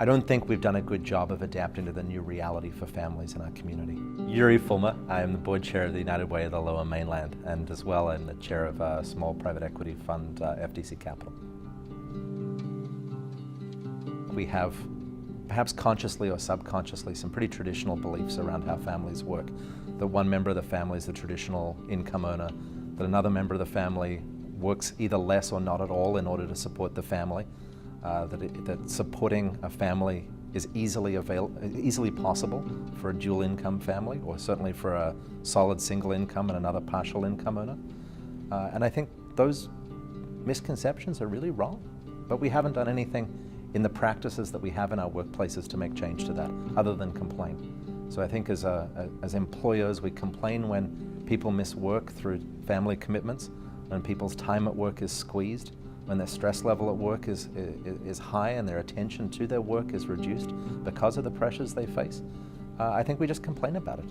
I don't think we've done a good job of adapting to the new reality for families in our community. Yuri Fulmer, I am the board chair of the United Way of the Lower Mainland, and as well I'm the chair of a small private equity fund, FDC Capital. We have, perhaps consciously or subconsciously, some pretty traditional beliefs around how families work. That one member of the family is the traditional income earner, that another member of the family works either less or not at all in order to support the family, that supporting a family is easily possible for a dual income family, or certainly for a solid single income and another partial income earner. And I think those misconceptions are really wrong, but we haven't done anything in the practices that we have in our workplaces to make change to that, other than complain. So I think as employers, we complain when people miss work through family commitments, when people's time at work is squeezed, when their stress level at work is high and their attention to their work is reduced because of the pressures they face. I think we just complain about it.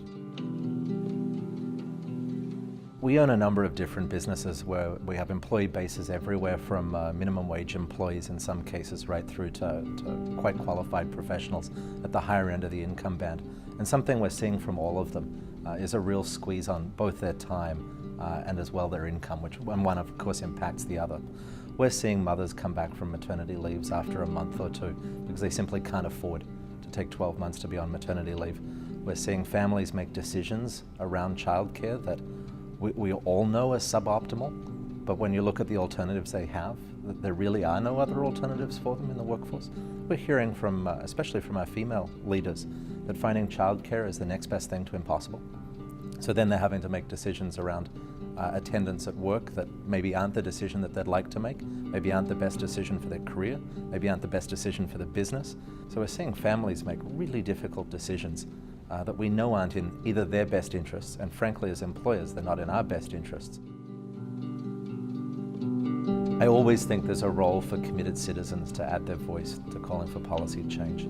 We own a number of different businesses where we have employee bases everywhere from minimum wage employees in some cases right through to quite qualified professionals at the higher end of the income band. And something we're seeing from all of them is a real squeeze on both their time and as well their income, which one of course impacts the other. We're seeing mothers come back from maternity leaves after a month or two because they simply can't afford to take 12 months to be on maternity leave. We're seeing families make decisions around childcare that we all know are suboptimal, but when you look at the alternatives they have, there really are no other alternatives for them in the workforce. We're hearing from, especially from our female leaders, that finding childcare is the next best thing to impossible. So then they're having to make decisions around attendance at work that maybe aren't the decision that they'd like to make, maybe aren't the best decision for their career, maybe aren't the best decision for the business. So we're seeing families make really difficult decisions that we know aren't in either their best interests, and frankly as employers they're not in our best interests. I always think there's a role for committed citizens to add their voice to calling for policy change.